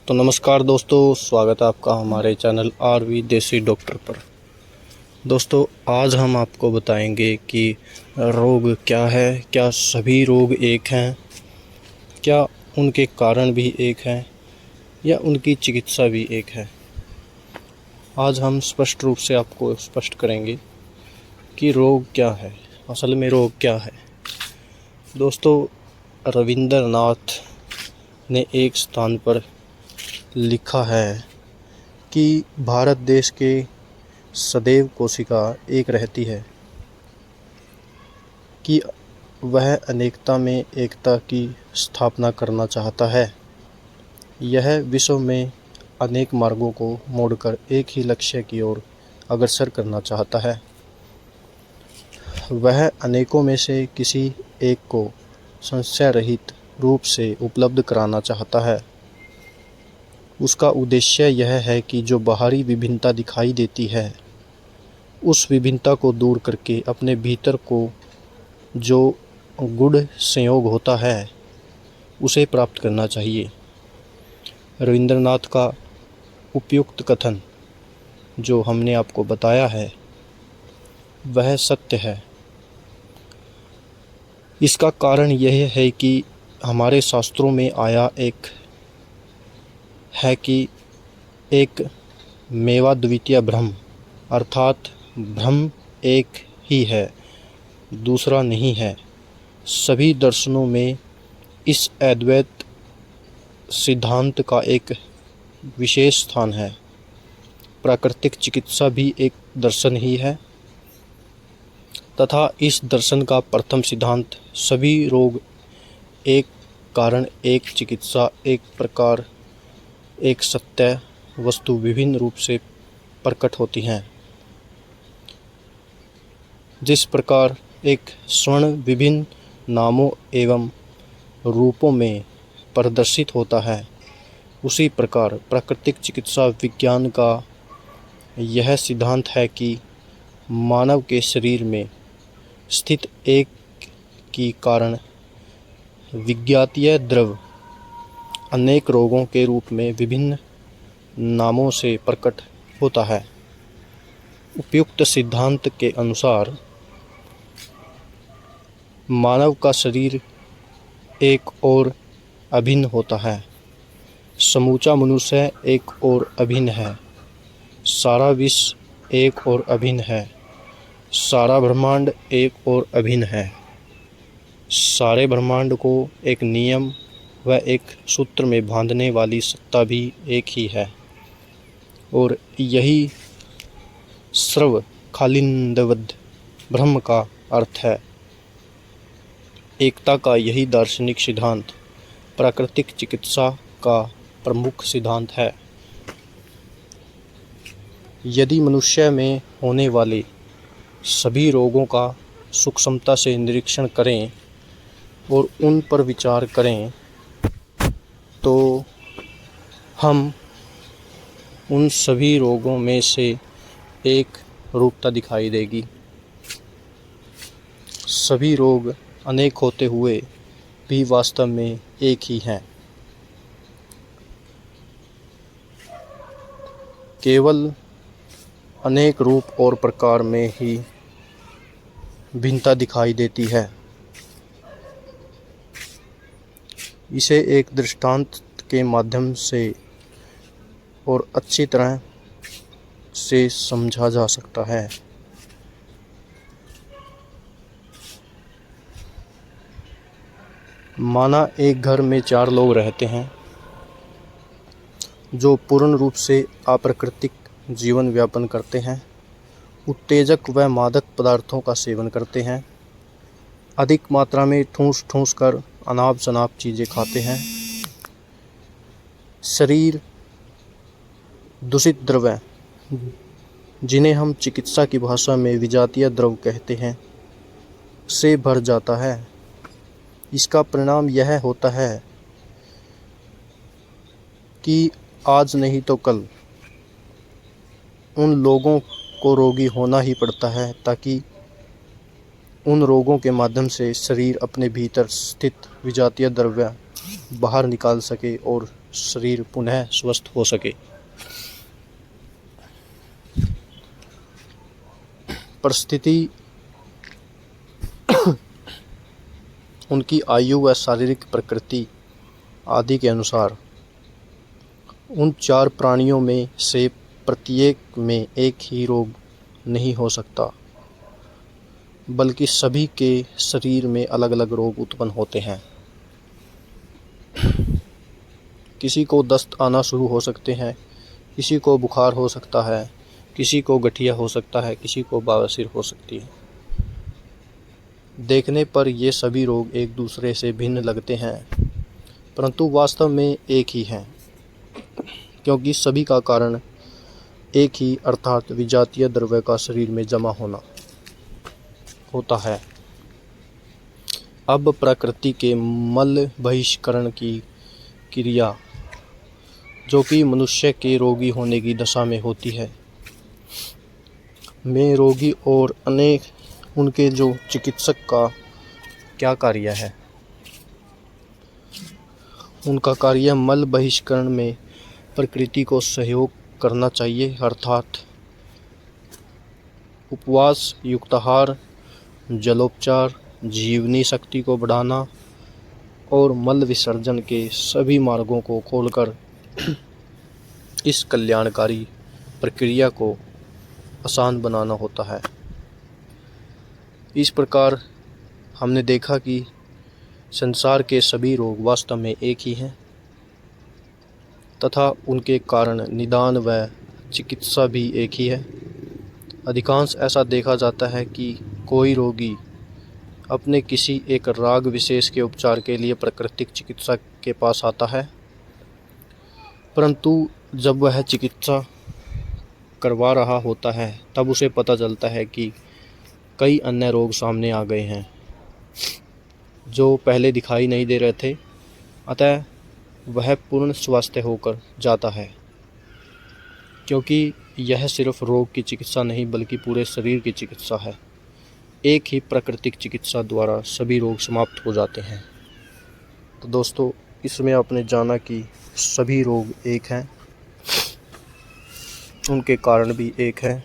तो नमस्कार दोस्तों, स्वागत है आपका हमारे चैनल आरवी देसी डॉक्टर पर। दोस्तों, आज हम आपको बताएंगे कि रोग क्या है, क्या सभी रोग एक हैं, क्या उनके कारण भी एक हैं या उनकी चिकित्सा भी एक है। आज हम स्पष्ट रूप से आपको स्पष्ट करेंगे कि रोग क्या है, असल में रोग क्या है। दोस्तों, रविंद्रनाथ ने एक स्थान पर लिखा है कि भारत देश के सदैव कोशिका एक रहती है, कि वह अनेकता में एकता की स्थापना करना चाहता है। यह विश्व में अनेक मार्गों को मोड़कर एक ही लक्ष्य की ओर अग्रसर करना चाहता है। वह अनेकों में से किसी एक को संशय रहित रूप से उपलब्ध कराना चाहता है। उसका उद्देश्य यह है कि जो बाहरी विभिन्नता दिखाई देती है, उस विभिन्नता को दूर करके अपने भीतर को जो गुण संयोग होता है, उसे प्राप्त करना चाहिए। रविंद्रनाथ का उपयुक्त कथन जो हमने आपको बताया है, वह सत्य है। इसका कारण यह है कि हमारे शास्त्रों में आया एक है कि एक मेवा द्वितीय ब्रह्म, अर्थात ब्रह्म एक ही है, दूसरा नहीं है। सभी दर्शनों में इस अद्वैत सिद्धांत का एक विशेष स्थान है। प्राकृतिक चिकित्सा भी एक दर्शन ही है तथा इस दर्शन का प्रथम सिद्धांत सभी रोग एक कारण, एक चिकित्सा, एक प्रकार, एक सत्य वस्तु विभिन्न रूप से प्रकट होती हैं। जिस प्रकार एक स्वर्ण विभिन्न नामों एवं रूपों में प्रदर्शित होता है, उसी प्रकार प्राकृतिक चिकित्सा विज्ञान का यह सिद्धांत है कि मानव के शरीर में स्थित एक की कारण विज्ञातीय द्रव अनेक रोगों के रूप में विभिन्न नामों से प्रकट होता है। उपयुक्त सिद्धांत के अनुसार मानव का शरीर एक और अभिन्न होता है, समूचा मनुष्य एक और अभिन्न है, सारा विश्व एक और अभिन्न है, सारा ब्रह्मांड एक और अभिन्न है। सारे ब्रह्मांड को एक नियम व एक सूत्र में बांधने वाली सत्ता भी एक ही है, और यही सर्व खालिंदवद् ब्रह्म का अर्थ है। एकता का यही दार्शनिक सिद्धांत प्राकृतिक चिकित्सा का प्रमुख सिद्धांत है। यदि मनुष्य में होने वाले सभी रोगों का सूक्ष्मता से निरीक्षण करें और उन पर विचार करें, तो हम उन सभी रोगों में से एक रूपता दिखाई देगी। सभी रोग अनेक होते हुए भी वास्तव में एक ही हैं। केवल अनेक रूप और प्रकार में ही भिन्नता दिखाई देती है। इसे एक दृष्टांत के माध्यम से और अच्छी तरह से समझा जा सकता है। माना एक घर में 4 लोग रहते हैं जो पूर्ण रूप से अप्राकृतिक जीवन व्यापन करते हैं, उत्तेजक व मादक पदार्थों का सेवन करते हैं, अधिक मात्रा में ठूस ठूस कर अनाप शनाप चीज़ें खाते हैं, शरीर दूषित द्रव्य, जिन्हें हम चिकित्सा की भाषा में विजातीय द्रव कहते हैं, से भर जाता है। इसका परिणाम यह होता है कि आज नहीं तो कल उन लोगों को रोगी होना ही पड़ता है, ताकि उन रोगों के माध्यम से शरीर अपने भीतर स्थित विजातीय द्रव्य बाहर निकाल सके और शरीर पुनः स्वस्थ हो सके। परिस्थिति उनकी आयु व शारीरिक प्रकृति आदि के अनुसार उन 4 प्राणियों में से प्रत्येक में एक ही रोग नहीं हो सकता, बल्कि सभी के शरीर में अलग अलग रोग उत्पन्न होते हैं। किसी को दस्त आना शुरू हो सकते हैं, किसी को बुखार हो सकता है, किसी को गठिया हो सकता है, किसी को बवासीर हो सकती है। देखने पर ये सभी रोग एक दूसरे से भिन्न लगते हैं, परंतु वास्तव में एक ही हैं, क्योंकि सभी का कारण एक ही अर्थात विजातीय द्रव्य का शरीर में जमा होना होता है। अब प्रकृति के मल बहिष्करण की क्रिया, जो कि मनुष्य के रोगी होने की दशा में होती है, में रोगी और अनेक उनके जो चिकित्सक का क्या कार्य है। उनका कार्य मल बहिष्करण में प्रकृति को सहयोग करना चाहिए, अर्थात उपवास, युक्ताहार, जलोपचार, जीवनी शक्ति को बढ़ाना और मल विसर्जन के सभी मार्गों को खोलकर इस कल्याणकारी प्रक्रिया को आसान बनाना होता है। इस प्रकार हमने देखा कि संसार के सभी रोग वास्तव में एक ही हैं तथा उनके कारण निदान व चिकित्सा भी एक ही है। अधिकांश ऐसा देखा जाता है कि कोई रोगी अपने किसी एक राग विशेष के उपचार के लिए प्राकृतिक चिकित्सा के पास आता है, परंतु जब वह चिकित्सा करवा रहा होता है तब उसे पता चलता है कि कई अन्य रोग सामने आ गए हैं जो पहले दिखाई नहीं दे रहे थे। अतः वह पूर्ण स्वस्थ होकर जाता है, क्योंकि यह सिर्फ रोग की चिकित्सा नहीं बल्कि पूरे शरीर की चिकित्सा है। एक ही प्राकृतिक चिकित्सा द्वारा सभी रोग समाप्त हो जाते हैं। तो दोस्तों, इसमें आपने जाना कि सभी रोग एक हैं, उनके कारण भी एक हैं।